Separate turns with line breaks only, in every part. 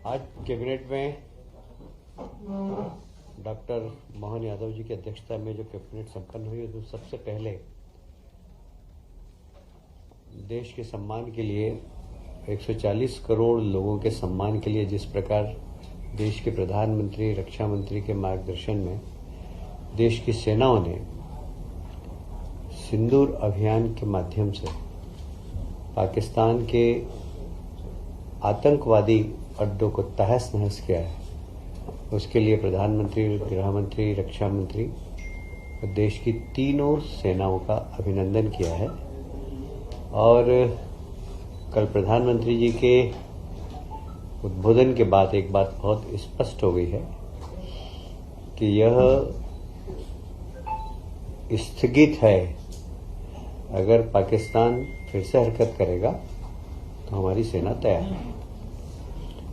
आज कैबिनेट में डॉक्टर मोहन यादव जी की अध्यक्षता में जो कैबिनेट संपन्न हुई उसमें सबसे पहले देश के सम्मान के लिए 140 करोड़ लोगों के सम्मान के लिए जिस प्रकार देश के प्रधानमंत्री, रक्षा मंत्री के मार्गदर्शन में देश की सेनाओं ने सिंदूर अभियान के माध्यम से पाकिस्तान के आतंकवादी अड्डों को तहस नहस किया है, उसके लिए प्रधानमंत्री, गृह मंत्री, रक्षा मंत्री और देश की तीनों सेनाओं का अभिनंदन किया है। और कल प्रधानमंत्री जी के उद्बोधन के बाद एक बात बहुत स्पष्ट हो गई है कि यह स्थगित है। अगर पाकिस्तान फिर से हरकत करेगा तो हमारी सेना तैयार है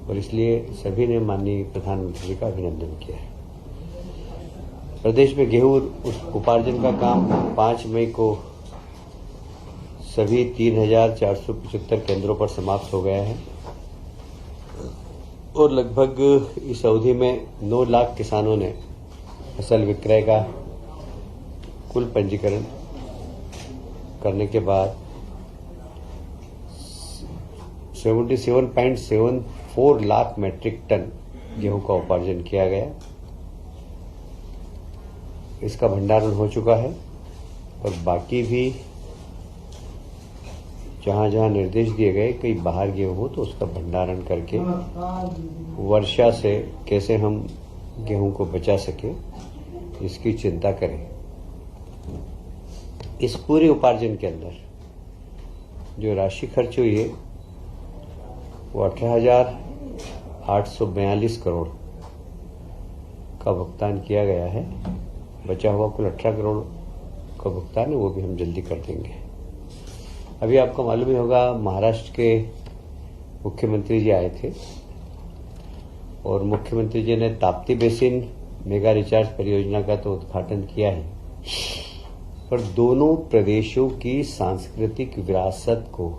और इसलिए सभी ने माननीय प्रधानमंत्री जी का अभिनंदन किया है। प्रदेश में गेहूं उपार्जन का काम 5 मई को सभी 3,475 केंद्रों पर समाप्त हो गया है और लगभग इस अवधि में 9 लाख किसानों ने फसल विक्रय का कुल पंजीकरण करने के बाद 77.74 लाख मैट्रिक टन गेहूं का उपार्जन किया गया। इसका भंडारण हो चुका है और बाकी भी जहां जहां निर्देश दिए गए कहीं बाहर गेहूं हो तो उसका भंडारण करके वर्षा से कैसे हम गेहूं को बचा सके इसकी चिंता करें। इस पूरे उपार्जन के अंदर जो राशि खर्च हुई है वो 18,842 करोड़ का भुगतान किया गया है। बचा हुआ कुल 18 करोड़ का भुगतान है, वो भी हम जल्दी कर देंगे। अभी आपको मालूम ही होगा महाराष्ट्र के मुख्यमंत्री जी आए थे और मुख्यमंत्री जी ने ताप्ती बेसिन मेगा रिचार्ज परियोजना का तो उद्घाटन किया है, पर दोनों प्रदेशों की सांस्कृतिक विरासत को,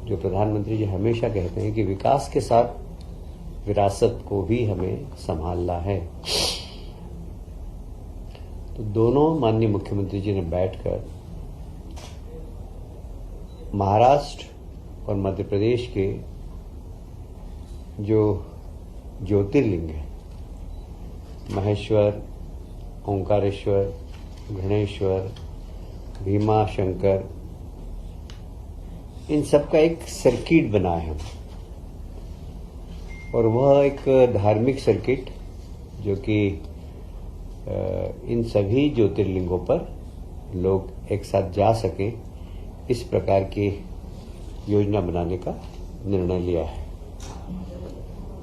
जो प्रधानमंत्री जी हमेशा कहते हैं कि विकास के साथ विरासत को भी हमें संभालना है, तो दोनों माननीय मुख्यमंत्री जी ने बैठकर महाराष्ट्र और मध्य प्रदेश के जो ज्योतिर्लिंग है, महेश्वर, ओंकारेश्वर, गणेश्वर, भीमा शंकर, इन सब का एक सर्किट बना है और वह एक धार्मिक सर्किट जो कि इन सभी ज्योतिर्लिंगों पर लोग एक साथ जा सके, इस प्रकार की योजना बनाने का निर्णय लिया है।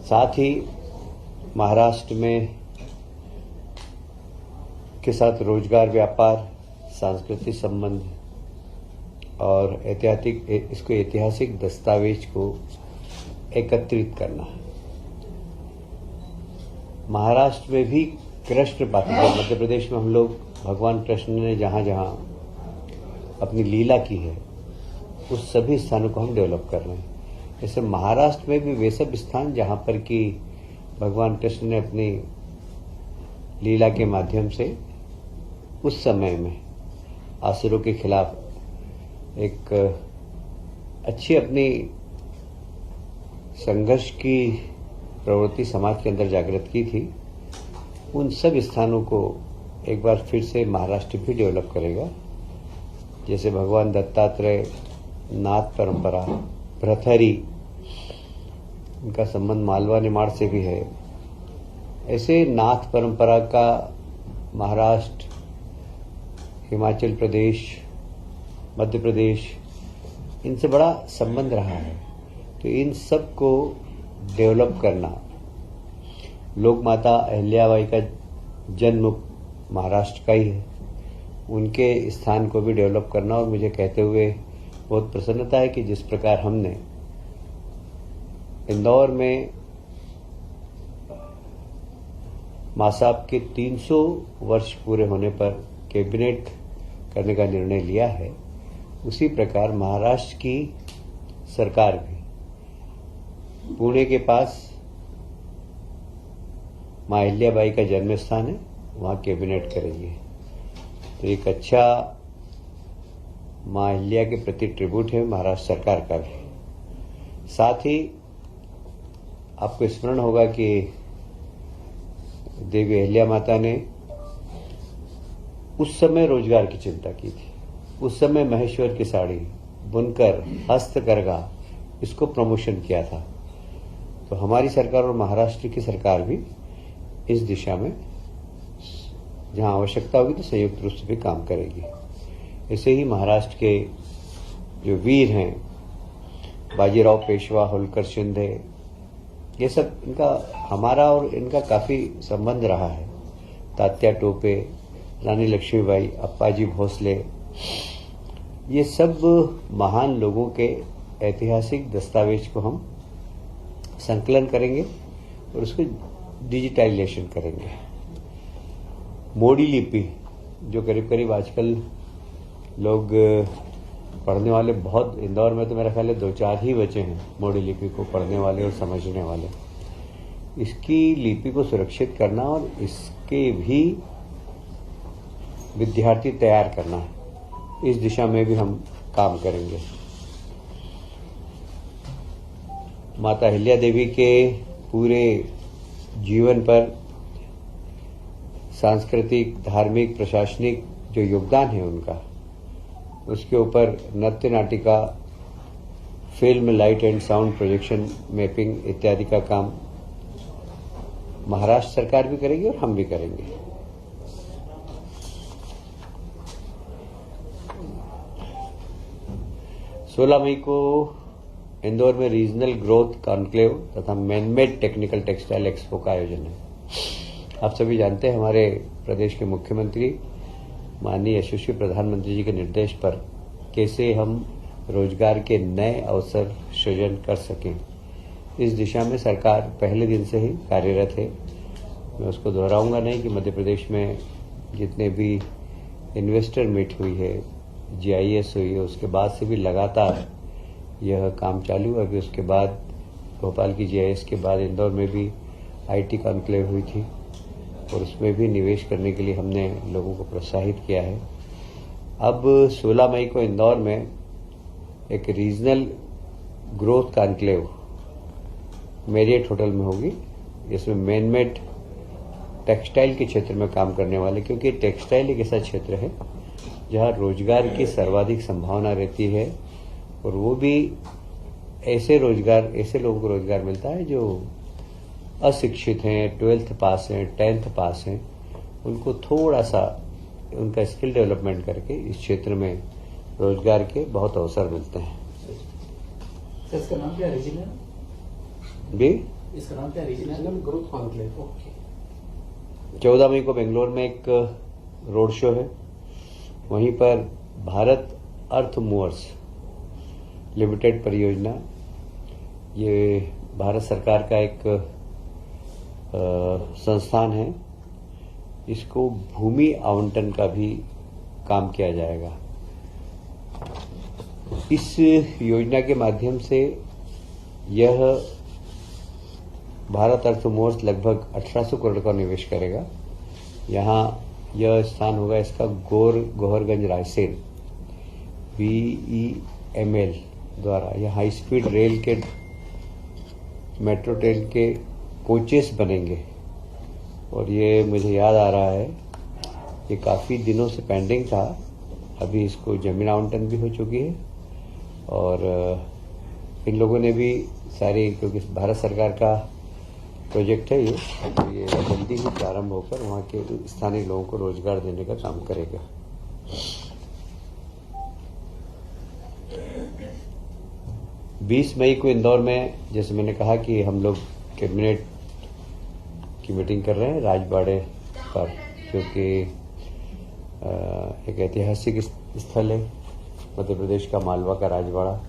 साथ ही महाराष्ट्र में के साथ रोजगार, व्यापार, सांस्कृतिक संबंध और ऐतिहासिक दस्तावेज को एकत्रित करना। महाराष्ट्र में भी कृष्ण पाठक, मध्य प्रदेश में हम लोग भगवान कृष्ण ने जहां जहां अपनी लीला की है उस सभी स्थानों को हम डेवलप कर रहे हैं। जैसे महाराष्ट्र में भी वे सब स्थान जहां पर कि भगवान कृष्ण ने अपनी लीला के माध्यम से उस समय में असुरों के खिलाफ एक अच्छी अपनी संघर्ष की प्रवृत्ति समाज के अंदर जागृत की थी, उन सब स्थानों को एक बार फिर से महाराष्ट्र भी डेवलप करेगा। जैसे भगवान दत्तात्रेय, नाथ परंपरा, भ्रथरी, इनका संबंध मालवा निमाड़ से भी है, ऐसे नाथ परंपरा का महाराष्ट्र, हिमाचल प्रदेश, मध्य प्रदेश, इनसे बड़ा संबंध रहा है। तो इन सब को डेवलप करना, लोक माता अहिल्याबाई का जन्म महाराष्ट्र का ही है, उनके स्थान को भी डेवलप करना। और मुझे कहते हुए बहुत प्रसन्नता है कि जिस प्रकार हमने इंदौर में मां साहब के 300 वर्ष पूरे होने पर कैबिनेट करने का निर्णय लिया है, उसी प्रकार महाराष्ट्र की सरकार भी पुणे के पास माँ अहिल्याबाई का जन्म स्थान है, वहाँ कैबिनेट करेंगे। तो एक अच्छा माँ अहिल्या के प्रति ट्रिब्यूट है महाराष्ट्र सरकार का भी। साथ ही आपको स्मरण होगा कि देवी अहिल्या माता ने उस समय रोजगार की चिंता की थी। उस समय महेश्वर की साड़ी, बुनकर, हस्तकरघा, इसको प्रमोशन किया था। तो हमारी सरकार और महाराष्ट्र की सरकार भी इस दिशा में जहां आवश्यकता होगी तो संयुक्त रूप से भी काम करेगी। ऐसे ही महाराष्ट्र के जो वीर हैं, बाजीराव पेशवा, होलकर शिंदे, ये सब इनका हमारा और इनका काफी संबंध रहा है। तात्या टोपे, रानी लक्ष्मीबाई, अप्पाजी भोसले, ये सब महान लोगों के ऐतिहासिक दस्तावेज को हम संकलन करेंगे और उसको डिजिटाइजेशन करेंगे। मोडी लिपि जो करीब करीब आजकल लोग पढ़ने वाले बहुत, इंदौर में तो मेरा ख्याल है 2-4 ही बचे हैं मोडी लिपि को पढ़ने वाले और समझने वाले। इसकी लिपि को सुरक्षित करना और इसके भी विद्यार्थी तैयार करना है, इस दिशा में भी हम काम करेंगे। माता अहिल्या देवी के पूरे जीवन पर सांस्कृतिक, धार्मिक, प्रशासनिक जो योगदान है उनका, उसके ऊपर नृत्य नाटिका, film, light and sound projection, mapping इत्यादि का काम महाराष्ट्र सरकार भी करेगी और हम भी करेंगे। सोलह मई को इंदौर में रीजनल ग्रोथ कॉन्क्लेव तथा मैनमेड टेक्निकल टेक्सटाइल एक्सपो का आयोजन है। आप सभी जानते हैं हमारे प्रदेश के मुख्यमंत्री माननीय यशस्वी प्रधानमंत्री जी के निर्देश पर कैसे हम रोजगार के नए अवसर सृजन कर सकें, इस दिशा में सरकार पहले दिन से ही कार्यरत है। मैं उसको दोहराऊंगा नहीं कि मध्य प्रदेश में जितने भी इन्वेस्टर मीट हुई है, GIS हुई है, उसके बाद से भी लगातार यह काम चालू है। अभी उसके बाद भोपाल की GIS के बाद इंदौर में भी IT कॉन्क्लेव हुई थी और उसमें भी निवेश करने के लिए हमने लोगों को प्रोत्साहित किया है। अब 16 मई को इंदौर में एक regional growth conclave Marriott hotel में होगी। इसमें मैनमेड टेक्सटाइल के क्षेत्र में काम करने वाले, क्योंकि टेक्सटाइल एक ऐसा क्षेत्र है जहां रोजगार की सर्वाधिक संभावना रहती है और वो भी ऐसे लोगों को रोजगार मिलता है जो अशिक्षित हैं, 12th पास हैं, 10th पास हैं। उनको थोड़ा सा उनका स्किल डेवलपमेंट करके इस क्षेत्र में रोजगार के बहुत अवसर मिलते हैं।
इसका नाम क्या है? इसका नाम क्या है? Regional growth conclave. ओके।
14 मई को बेंगलोर में एक रोड शो है। वहीं पर भारत अर्थ मूवर्स लिमिटेड परियोजना, ये भारत सरकार का एक संस्थान है। इसको भूमि आवंटन का भी काम किया जाएगा। इस योजना के माध्यम से यह भारत अर्थ मूवर्स लगभग 1800 करोड़ का निवेश करेगा। यहाँ यह स्थान होगा इसका गोहरगंज रायसेन BEML द्वारा। यह हाई स्पीड रेल के मेट्रो ट्रेन के कोचेस बनेंगे और ये मुझे याद आ रहा है ये काफ़ी दिनों से पेंडिंग था। अभी इसको जमीन आवंटन भी हो चुकी है और इन लोगों ने भी सारी, क्योंकि भारत सरकार का प्रोजेक्ट है ये जल्दी ही प्रारंभ होकर वहाँ के स्थानीय लोगों को रोजगार देने का काम करेगा। 20 मई को इंदौर में, जैसे मैंने कहा कि हम लोग कैबिनेट की मीटिंग कर रहे हैं राजवाड़े पर, क्योंकि एक ऐतिहासिक स्थल है मध्य प्रदेश का मालवा का राजवाड़ा।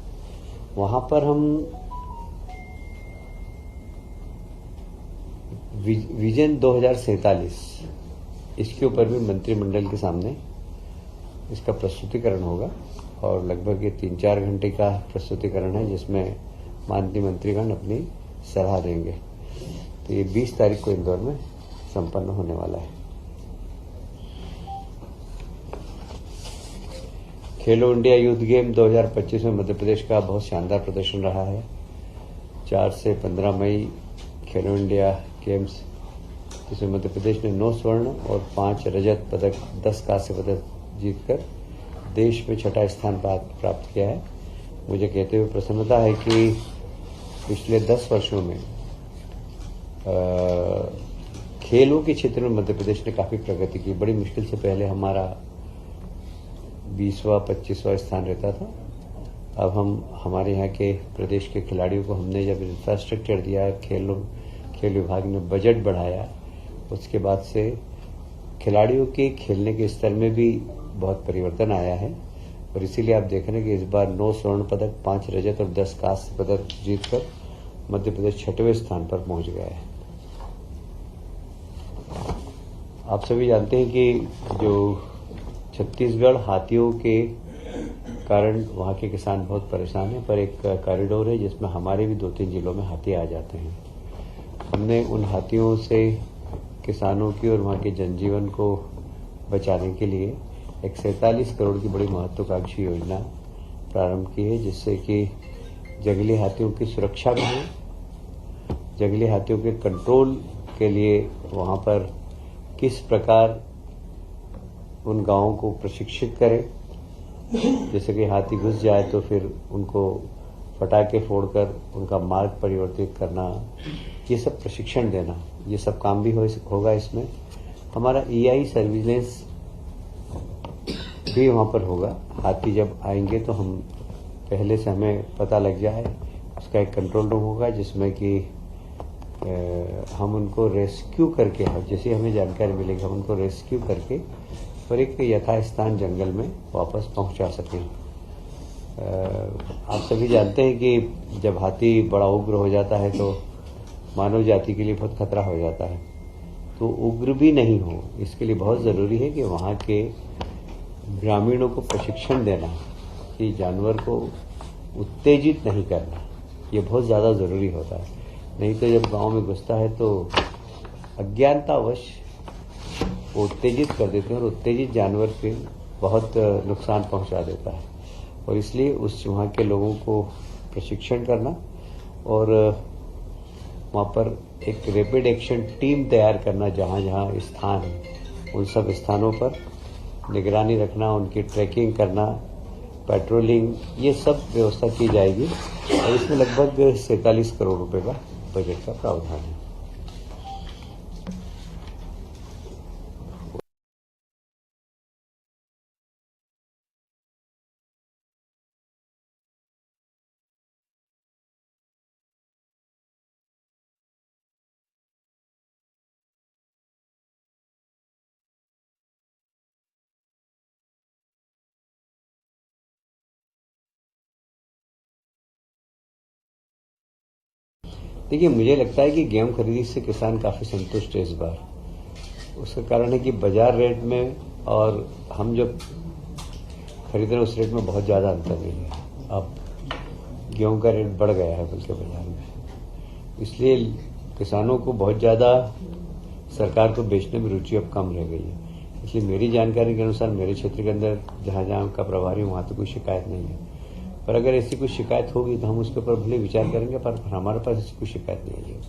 वहां पर हम विजन 2047 इसके ऊपर भी मंत्रिमंडल के सामने इसका प्रस्तुतिकरण होगा और लगभग ये 3-4 घंटे का प्रस्तुतिकरण है जिसमें माननीय मंत्रीगण अपनी सलाह देंगे। तो ये 20 तारीख को इंदौर में संपन्न होने वाला है। खेलो इंडिया यूथ गेम 2025 में मध्य प्रदेश का बहुत शानदार प्रदर्शन रहा है। 4 से 15 मई खेलो इंडिया गेम्स, जिसमें मध्य प्रदेश ने 9 स्वर्ण और 5 रजत पदक, 10 कांस्य पदक जीतकर देश में 6ठा स्थान प्राप्त किया है। मुझे कहते हुए प्रसन्नता है कि पिछले 10 वर्षों में खेलों के क्षेत्र में मध्य प्रदेश ने काफी प्रगति की। बड़ी मुश्किल से पहले हमारा 20वां 25वां स्थान रहता था। अब हमारे यहाँ के प्रदेश के खिलाड़ियों को हमने जब इंफ्रास्ट्रक्चर दिया, खेल विभाग ने बजट बढ़ाया, उसके बाद से खिलाड़ियों के खेलने के स्तर में भी बहुत परिवर्तन आया है। और इसीलिए आप देख रहे हैं कि इस बार 9 स्वर्ण पदक, 5 रजत और 10 कांस्य पदक जीतकर मध्य प्रदेश 6वें स्थान पर पहुंच गया है। आप सभी जानते हैं कि जो छत्तीसगढ़ हाथियों के कारण वहां के किसान बहुत परेशान हैं, पर एक कॉरिडोर है जिसमें हमारे भी 2-3 जिलों में हाथी आ जाते हैं। हमने उन हाथियों से किसानों की और वहां के जनजीवन को बचाने के लिए एक 47 करोड़ की बड़ी महत्वाकांक्षी योजना प्रारंभ की है, जिससे कि जंगली हाथियों की सुरक्षा में हो, जंगली हाथियों के कंट्रोल के लिए वहां पर किस प्रकार उन गांवों को प्रशिक्षित करें, जैसे कि हाथी घुस जाए तो फिर उनको पटाखे फोड़कर उनका मार्ग परिवर्तित करना, ये सब प्रशिक्षण देना, ये सब काम भी होगा। इसमें हमारा EI सर्विलेंस भी वहां पर होगा। हाथी जब आएंगे तो हम पहले से हमें पता लग जाए, उसका एक कंट्रोल रूम होगा जिसमें कि हम उनको रेस्क्यू करके, जैसे हमें जानकारी मिलेगी हम उनको रेस्क्यू करके और एक यथास्थान जंगल में वापस पहुंचा सकें। आप सभी जानते हैं कि जब हाथी बड़ा उग्र हो जाता है तो मानव जाति के लिए बहुत खतरा हो जाता है। तो उग्र भी नहीं हो, इसके लिए बहुत जरूरी है कि वहां के ग्रामीणों को प्रशिक्षण देना कि जानवर को उत्तेजित नहीं करना, ये बहुत ज्यादा जरूरी होता है। नहीं तो जब गांव में घुसता है तो अज्ञानतावश वो उत्तेजित कर देते हैं और उत्तेजित जानवर पे बहुत नुकसान पहुंचा देता है। और इसलिए वहां के लोगों को प्रशिक्षण करना और वहां पर एक रैपिड एक्शन टीम तैयार करना, जहां जहां स्थान है उन सब स्थानों पर निगरानी रखना, उनकी ट्रैकिंग करना, पेट्रोलिंग, ये सब व्यवस्था की जाएगी। और इसमें लगभग 47 करोड़ रुपए का बजट का प्रावधान है। देखिए, मुझे लगता है कि गेहूं खरीदी से किसान काफी संतुष्ट है इस बार। उसका कारण है कि बाजार रेट में और हम जब खरीद रहे हैं उस रेट में बहुत ज्यादा अंतर नहीं है। अब गेहूं का रेट बढ़ गया है बल्कि बाजार में, इसलिए किसानों को बहुत ज्यादा सरकार को बेचने में रुचि अब कम रह गई है। इसलिए मेरी जानकारी के अनुसार मेरे क्षेत्र के अंदर जहां जहां का प्रभारी वहां तो कोई शिकायत नहीं है। पर अगर ऐसी कोई शिकायत होगी तो हम उसके ऊपर भले विचार करेंगे, पर हमारे पास ऐसी कोई शिकायत नहीं है।